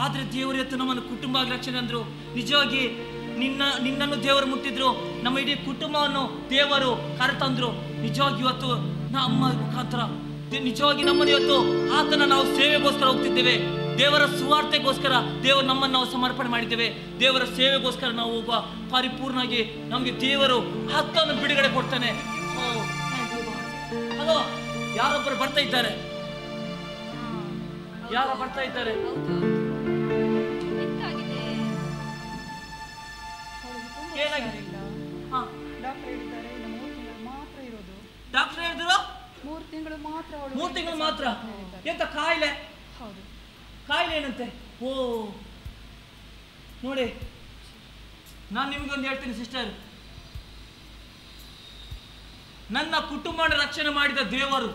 ಆದ್ರೆ ದೇವರು ಇವತ್ತು ನಮ್ಮನ್ನು ಕುಟುಂಬ ರಕ್ಷಣೆ ಅಂದ್ರು. ನಿಜವಾಗಿ ನಿನ್ನನ್ನು ದೇವರು ಮುಟ್ಟಿದ್ರು, ನಮ್ಮ ಇಡೀ ಕುಟುಂಬವನ್ನು ದೇವರು ಕರೆತಂದ್ರು. ನಿಜವಾಗಿ ಇವತ್ತು ನಮ್ಮ ಮುಖಾಂತರ ನಿಜವಾಗಿ ನಮ್ಮನ್ನು ಇವತ್ತು ಆತನ ನಾವು ಸೇವೆಗೋಸ್ಕರ ಹೋಗ್ತಿದ್ದೇವೆ. ದೇವರ ಸುವಾರ್ತೆಗೋಸ್ಕರ ದೇವರು ನಮ್ಮನ್ನು ನಾವು ಸಮರ್ಪಣೆ ಮಾಡಿದ್ದೇವೆ. ದೇವರ ಸೇವೆಗೋಸ್ಕರ ನಾವು ಹೋಗುವ ಪರಿಪೂರ್ಣವಾಗಿ ನಮಗೆ ದೇವರು ಆತನ ಬಿಡುಗಡೆ ಕೊಡ್ತಾನೆ. ಹಲೋ, ಯಾರೊಬ್ಬರು ಬರ್ತಾ ಇದ್ದಾರೆ, ಯಾರು ಬರ್ತಾ ಇದ್ದಾರೆ? ಏನಾಗಿದೆ? ಡಾಕ್ಟರ್ ಹೇಳಿದ್ದಾರೆ, ಇನ್ನು 3 ತಿಂಗಳು ಮಾತ್ರ ಇರೋದು. ಡಾಕ್ಟರ್ ಹೇಳಿದ್ರು 3 ತಿಂಗಳು ಮಾತ್ರ. 3 ತಿಂಗಳು ಮಾತ್ರ. ಎಂತ ಕಾಯಿಲೆ? ಹೌದು. ಕಾಯಿಲೆ ಏನಂತೆ? ಓ ನೋಡಿ, ನಾನು ನಿಮ್ಗೊಂದು ಹೇಳ್ತೀನಿ ಸಿಸ್ಟರ್, ನನ್ನ ಕುಟುಂಬ ರಕ್ಷಣೆ ಮಾಡಿದ ದೇವರು.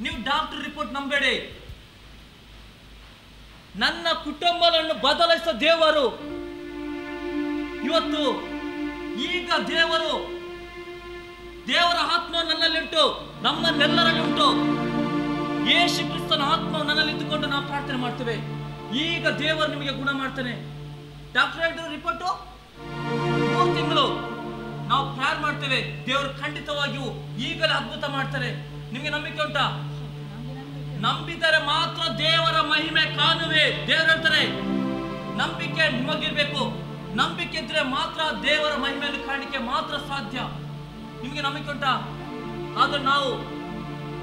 ನೀವು ಡಾಕ್ಟರ್ ರಿಪೋರ್ಟ್ ನಂಬೇಡಿ. ನನ್ನ ಕುಟುಂಬವನ್ನು ಬದಲಿಸಿದ ದೇವರು. ಇವತ್ತು ಈಗ ದೇವರ ಆತ್ಮ ನನ್ನಲ್ಲಿಂಟು, ನಮ್ಮನ್ನೆಲ್ಲರಲ್ಲಿಂಟು. ಯೇಸು ಕ್ರಿಸ್ತನ ಆತ್ಮ ನನ್ನಲ್ಲಿ ಇದ್ದುಕೊಂಡು ನಾವು ಪ್ರಾರ್ಥನೆ ಮಾಡ್ತೇವೆ. ಈಗ ದೇವರು ನಿಮಗೆ ಗುಣ ಮಾಡ್ತಾನೆ. ಡಾಕ್ಟರ್ ಹೇಳಿದ್ರು ರಿಪೋರ್ಟು 3 ತಿಂಗಳು. ನಾವು ಪ್ರೇಯರ್ ಮಾಡ್ತೇವೆ, ದೇವರು ಖಂಡಿತವಾಗಿಯೂ ಈಗಲೇ ಅದ್ಭುತ ಮಾಡ್ತಾರೆ. ನಿಮಗೆ ನಂಬಿಕೆ ಉಂಟಾ? ನಂಬಿದರೆ ಮಾತ್ರ ದೇವರ ಮಹಿಮೆ ಕಾಣುವೆ. ದೇವರು ಹೇಳ್ತಾರೆ, ನಂಬಿಕೆ ನಿಮಗಿರ್ಬೇಕು. ನಂಬಿಕೆ ಇದ್ರೆ ಮಾತ್ರ ದೇವರ ಮಹಿಮೆಯನ್ನು ಕಾಣಲಿಕ್ಕೆ ಮಾತ್ರ ಸಾಧ್ಯ. ನಿಮಗೆ ನಂಬಿಕೆ ಉಂಟಾ? ಆದ್ರೆ ನಾವು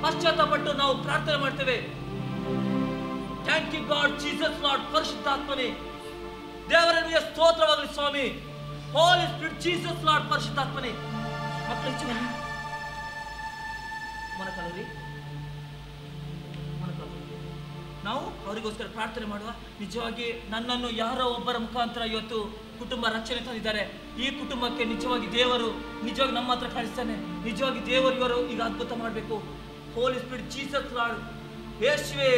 ಪಶ್ಚಾತ್ತಾಪಟ್ಟು ನಾವು ಪ್ರಾರ್ಥನೆ ಮಾಡ್ತೇವೆ. Thank you God, Jesus Lord, ಪರಿಶುದ್ಧಾತ್ಮನೇ ದೇವರನಿಗೆ ಸ್ತೋತ್ರವಾಗಲಿ ಸ್ವಾಮಿ. ಹೋಲಿ ಸ್ಪಿರಿಟ್, ಜೀಸಸ್ ಲಾರ್ಡ್, ಪರಿಶುದ್ಧಾತ್ಮನೇ. ಮಕ್ಕಳು ಹೆಚ್ಚು ಬನ್ನಿ, ಮೊಣಕಾಲೂರಿ ನಾವು ಅವರಿಗೋಸ್ಕರ ಪ್ರಾರ್ಥನೆ ಮಾಡುವ. ನಿಜವಾಗಿ ನನ್ನನ್ನು ಯಾರೋ ಒಬ್ಬರ ಮುಖಾಂತರ ಇವತ್ತು ಕುಟುಂಬ ರಕ್ಷಣೆ ತಂದಿದ್ದಾರೆ. ಈ ಕುಟುಂಬಕ್ಕೆ ನಿಜವಾಗಿ ದೇವರು ನಿಜವಾಗಿ ನಮ್ಮ ಹತ್ರ ಕಳಿಸ್ತಾನೆ. ನಿಜವಾಗಿ ದೇವರು ಇವರು ಈಗ ಅದ್ಭುತ ಮಾಡಬೇಕು. ಹೋಲಿ ಸ್ಪಿರಿಟ್, ಜೀಸಸ್ ಲಾರ್ಡ್, ಯೇಸುವೇ,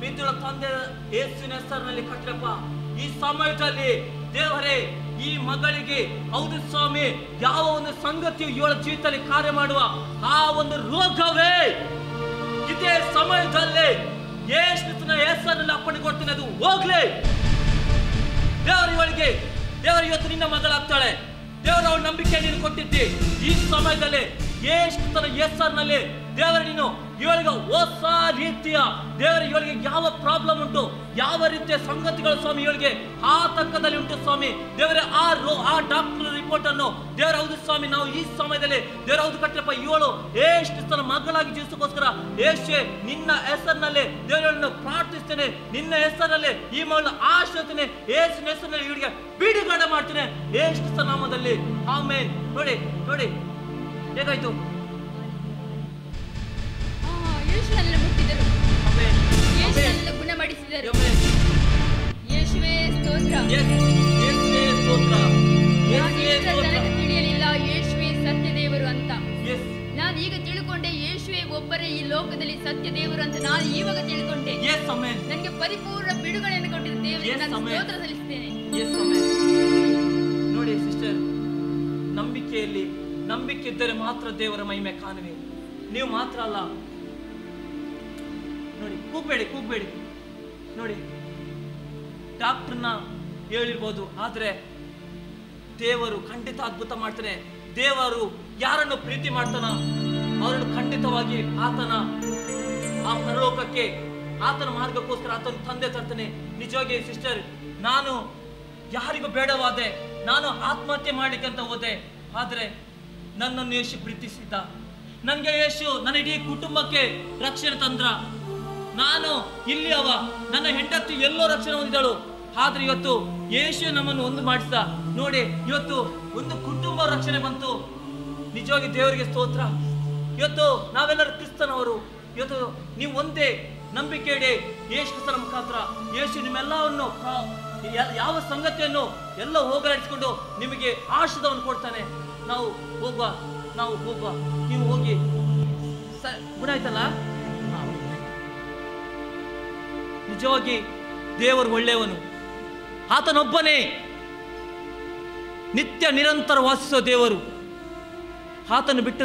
ಬಿದ್ದುಳ ತಂದೆ ಯೇಸುವಿನ ಹೆಸರಿನಲ್ಲಿ ಕಟ್ಟಪ್ಪ. ಈ ಸಮಯದಲ್ಲಿ ದೇವರೇ, ಈ ಮಗಳಿಗೆ ಹೌದು ಸ್ವಾಮಿ, ಯಾವ ಒಂದು ಸಂಗತಿಯು ಇವಳ ಜೀವಿತದಲ್ಲಿ ಕಾರ್ಯ ಮಾಡುವ ಆ ಒಂದು ರೋಗವೇ ಇದೇ ಸಮಯದಲ್ಲಿ ಯೇಸುವಿನ ಹೆಸರಿನಲ್ಲಿ ಅಪ್ಪಣೆ ಕೊಡ್ತೀನಿ, ಅದು ಹೋಗ್ಲಿ. ದೇವರು ಇವಳಿಗೆ, ದೇವರು ಇವತ್ತು ನಿನ್ನ ಮಗಳಾಗ್ತಾಳೆ. ದೇವರು ಅವಳ ನಂಬಿಕೆ ನೀನು ಕೊಟ್ಟಿದ್ದಿ. ಈ ಸಮಯದಲ್ಲಿ ಯೇಸುವಿನ ಹೆಸರಿನಲ್ಲಿ ದೇವರೇ ನೀನು ಇವಳಿಗೆ ಹೊಸ ರೀತಿಯ ದೇವರೇ ಇವಳಿಗೆ ಯಾವ ಪ್ರಾಬ್ಲಮ್ ಉಂಟು, ಯಾವ ರೀತಿಯ ಸಂಗತಿಗಳು ಸ್ವಾಮಿ ಇವಳಿಗೆ ಆತಂಕದಲ್ಲಿ ಉಂಟು ಸ್ವಾಮಿ ದೇವರೇ, ಆ ಡಾಕ್ಟರ್ ರಿಪೋರ್ಟ್ ಅನ್ನು ದೇವರ ಹೌದು ಸ್ವಾಮಿ ನಾವು ಈ ಸಮಯದಲ್ಲಿ ದೇವರ ಹೌದು ಕಟ್ಟಪ್ಪ ಇವಳು ಯೇಸುವಿನ ಮಗಳಾಗಿ ಜೀವಿಸೋಕೋಸ್ಕರ ಯೇಸುವೆ ನಿನ್ನ ಹೆಸರಿನಲ್ಲಿ ದೇವರನ್ನು ಪ್ರಾರ್ಥಿಸ್ತೇನೆ, ನಿನ್ನ ಹೆಸರಿನಲ್ಲಿ ಈ ಮಗಳನ್ನ ಆಶ್ರಯಿಸ್ತೇನೆ, ಯೇಸುವಿನ ಹೆಸರಿನಲ್ಲಿ ಇವಳಿಗೆ ಬಿಡುಗಡೆ ಮಾಡ್ತೇನೆ ಯೇಸುವಿನ ನಾಮದಲ್ಲಿ ಆಮೆನ್. ನೋಡಿ ನೋಡಿ ಹೇಗಾಯ್ತು, ಯೇಸುವನ್ನು ಮುಟ್ಟಿದರು, ಆಮೆನ್ ಯೇಸುವನ್ನು ಗುಣಪಡಿಸಿದರು. ಆಮೆನ್. ಯೇಸುವೇ ಸ್ತೋತ್ರ. ಯೇಸುವೇ ಸ್ತೋತ್ರ. ನಾನು ಯೇಸುವೇ ಇಷ್ಟರ ಸ್ತೋತ್ರ. ತನಕ ತಿಳಿಯಲಿಲ್ಲ ಯೇಸುವೇ ಸತ್ಯ ದೇವರು ಅಂತ. Yes. ನಾನು ಈಗ ತಿಳ್ಕೊಂಡೆ ಯೇಸುವೇ ಒಬ್ಬರೇ ಈ ಲೋಕದಲ್ಲಿ ಸತ್ಯ ದೇವರು ಅಂತ. ನಾನು ಇವಾಗ ತಿಳ್ಕೊಂಡೆ. Yes, amen. ನನಗೆ ಪರಿಪೂರ್ಣ ಬಿಡುಗಡೆಯನ್ನು ಕೊಟ್ಟಿದ್ದ ದೇವರಿಗೆ Yes, ನಾನು amen. ಸ್ತೋತ್ರ ಸಲ್ಲಿಸ್ತೇನೆ. Yes, amen. ನೋಡಿ ಸಿಸ್ಟರ್, ನಂಬಿಕೆಯಲ್ಲಿ ನಂಬಿಕೆ ಇದ್ದರೆ ಮಾತ್ರ ದೇವರ ಮಹಿಮೆ ಕಾಣುವೆ. ನೀವು ಮಾತ್ರ ಅಲ್ಲ, ನೋಡಿ ಕೂಗ್ಬೇಡಿ. ನೋಡಿ ಡಾಕ್ಟರ್ನ ಹೇಳಿರ್ಬೋದು, ಆದ್ರೆ ದೇವರು ಖಂಡಿತ ಅದ್ಭುತ ಮಾಡ್ತಾನೆ. ದೇವರು ಯಾರನ್ನು ಪ್ರೀತಿ ಮಾಡ್ತಾನ ಅವರನ್ನು ಖಂಡಿತವಾಗಿ ಆತನ ಆ ಪರಲೋಕಕ್ಕೆ ಆತನ ಮಾರ್ಗಕ್ಕೋಸ್ಕರ ಆತನ ತಂದೆ ತರ್ತಾನೆ. ನಿಜವಾಗಿ ಸಿಸ್ಟರ್, ನಾನು ಯಾರಿಗೂ ಬೇಡವಾದೆ, ನಾನು ಆತ್ಮಹತ್ಯೆ ಮಾಡ್ಲಿಕ್ಕೆ ಅಂತ ಹೋದೆ, ಆದ್ರೆ ನನ್ನನ್ನು ಯೇಸು ಪ್ರೀತಿಸಿದ್ದ. ನನಗೆ ಯೇಸು ನನ್ನ ಇಡೀ ಕುಟುಂಬಕ್ಕೆ ರಕ್ಷಣೆ ತಂದ್ರ. ನಾನು ಇಲ್ಲಿ ನನ್ನ ಹೆಂಡತಿ ಎಲ್ಲೋ ರಕ್ಷಣೆ ಹೊಂದಿದಳು, ಆದ್ರೆ ಇವತ್ತು ಯೇಸು ನಮ್ಮನ್ನು ಒಂದು ಮಾಡಿಸಿದ. ನೋಡಿ ಇವತ್ತು ಒಂದು ಕುಟುಂಬ ರಕ್ಷಣೆ ಬಂತು. ನಿಜವಾಗಿ ದೇವರಿಗೆ ಸ್ತೋತ್ರ. ಇವತ್ತು ನಾವೆಲ್ಲರೂ ಕ್ರಿಸ್ತನವರು. ಇವತ್ತು ನೀವು ಒಂದೇ ನಂಬಿಕೆ ಇಡಿ ಯೇಸು ಕ್ರಿಸ್ತನ ಮುಖಾಂತರ. ಯೇಸು ನಿಮ್ಮೆಲ್ಲವನ್ನು ಯಾವ ಸಂಗತಿಯನ್ನು ಎಲ್ಲ ಹೋಗಲಾಡಿಸಿಕೊಂಡು ನಿಮಗೆ ಆಶೀರ್ವಾದವನ್ನು ಕೊಡ್ತಾನೆ. ನಾವು ಹೋಗುವ, ನೀವು ಹೋಗಿ ಗುಣ ಆಯ್ತಲ್ಲ. ನಿಜವಾಗಿ ದೇವರು ಒಳ್ಳೆಯವನು, ಆತನೊಬ್ಬನೇ ನಿತ್ಯ ನಿರಂತರ ವಾಸಿಸುವ ದೇವರು. ಆತನು ಬಿಟ್ಟು